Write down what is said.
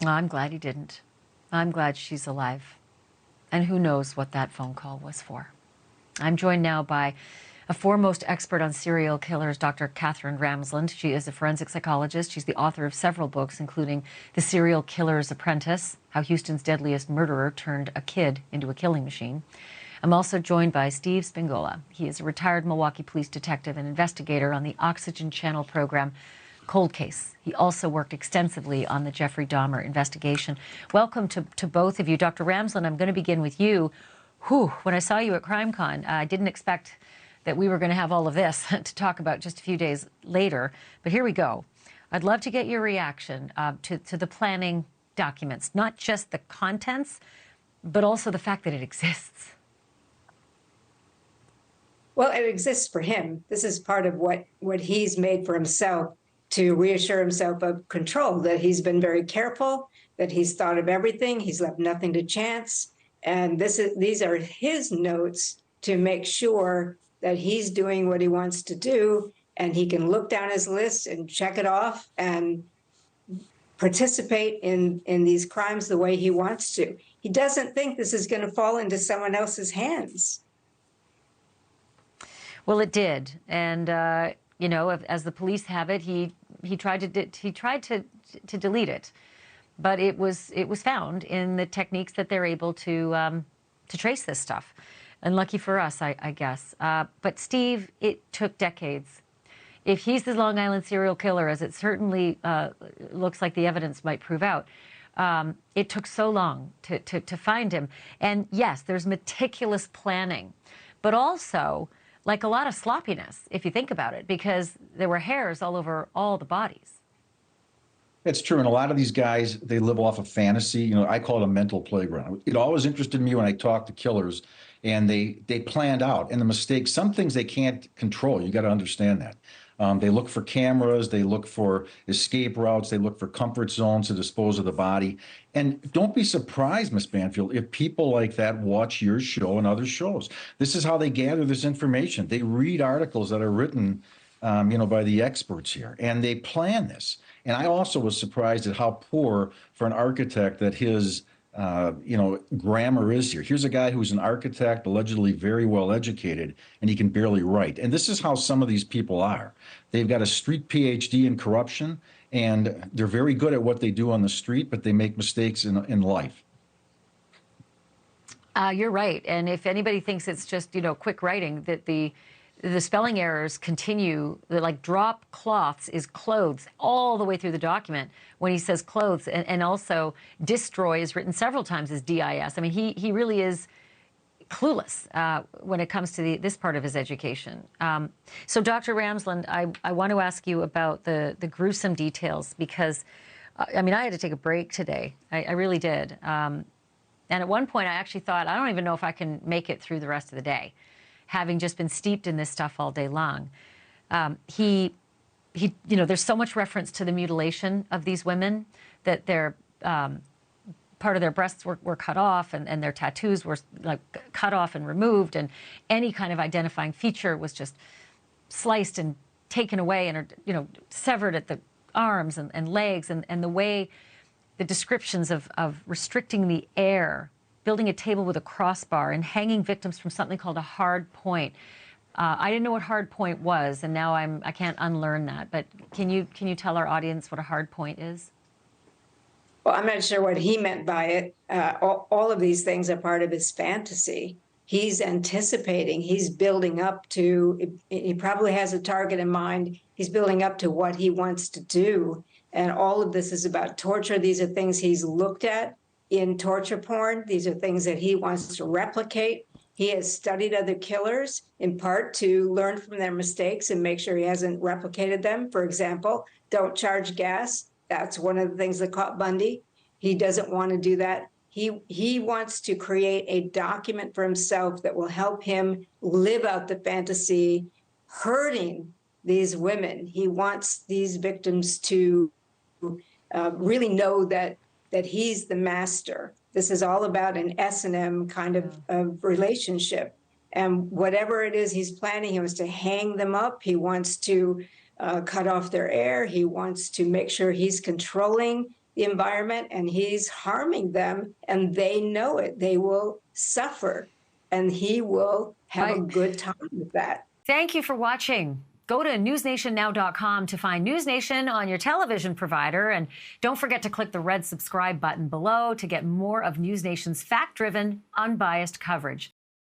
I'm glad he didn't. I'm glad she's alive. And who knows what that phone call was for. I'm joined now by a foremost expert on serial killers, Dr. Katherine Ramsland. She is a forensic psychologist. She's the author of several books, including The Serial Killer's Apprentice, How Houston's Deadliest Murderer Turned a Kid into a Killing Machine. I'm also joined by Steve Spingola. He is a retired Milwaukee police detective and investigator on the Oxygen Channel program Cold Case. He also worked extensively on the Jeffrey Dahmer investigation. Welcome to both of you. Dr. Ramsland, I'm going to begin with you. When I saw you at CrimeCon, I didn't expect that we were going to have all of this to talk about just a few days later. But here we go. I'd love to get your reaction to the planning documents, not just the contents, but also the fact that it exists. Well, it exists for him. This is part of what he's made for himself to reassure himself of control, that he's been very careful, that he's thought of everything, he's left nothing to chance. And these are his notes to make sure that he's doing what he wants to do, and he can look down his list and check it off and participate in these crimes the way he wants to. He doesn't think this is going to fall into someone else's hands. Well, it did, and you know, as the police have it, he tried to delete it, but it was found in the techniques that they're able to trace this stuff, and lucky for us, I guess. But Steve, it took decades. If he's the Long Island serial killer, as it certainly looks like the evidence might prove out, it took so long to find him. And yes, there's meticulous planning, but also like a lot of sloppiness, if you think about it, because there were hairs all over all the bodies. It's true. And a lot of these guys, they live off of fantasy. You know, I call it a mental playground. It always interested me when I talk to killers, and they planned out. And the mistakes, some things they can't control. You got to understand that. They look for cameras, they look for escape routes, they look for comfort zones to dispose of the body. And don't be surprised, Miss Banfield, if people like that watch your show and other shows. This is how they gather this information. They read articles that are written, by the experts here, and they plan this. And I also was surprised at how poor for an architect that his grammar is here. Here's a guy who's an architect, allegedly very well educated, and he can barely write. And this is how some of these people are. They've got a street PhD in corruption, and they're very good at what they do on the street, but they make mistakes in life. You're right. And if anybody thinks it's just, quick writing, that the spelling errors continue, like drop cloths is clothes all the way through the document when he says clothes, and also destroy is written several times as DIS. I mean, he really is clueless when it comes to this part of his education. So Dr. Ramsland, I want to ask you about the gruesome details, because, I had to take a break today. I really did. And at one point I actually thought, I don't even know if I can make it through the rest of the day, having just been steeped in this stuff all day long. There's so much reference to the mutilation of these women, that their part of their breasts were cut off, and their tattoos were like cut off and removed, and any kind of identifying feature was just sliced and taken away, and severed at the arms and legs, and the way the descriptions of restricting the air, building a table with a crossbar, and hanging victims from something called a hard point. I didn't know what hard point was, and now I can't unlearn that. But can you tell our audience what a hard point is? Well, I'm not sure what he meant by it. All of these things are part of his fantasy. He's anticipating, he's building up to, he probably has a target in mind. He's building up to what he wants to do. And all of this is about torture. These are things he's looked at in torture porn. These are things that he wants to replicate. He has studied other killers, in part to learn from their mistakes and make sure he hasn't replicated them. For example, don't charge gas. That's one of the things that caught Bundy. He doesn't want to do that. He wants to create a document for himself that will help him live out the fantasy, hurting these women. He wants these victims to really know that he's the master. This is all about an S&M kind of relationship. And whatever it is he's planning, he wants to hang them up. He wants to cut off their air. He wants to make sure he's controlling the environment and he's harming them, and they know it. They will suffer, and he will have a good time with that. Thank you for watching. Go to newsnationnow.com to find NewsNation on your television provider. And don't forget to click the red subscribe button below to get more of NewsNation's fact-driven, unbiased coverage.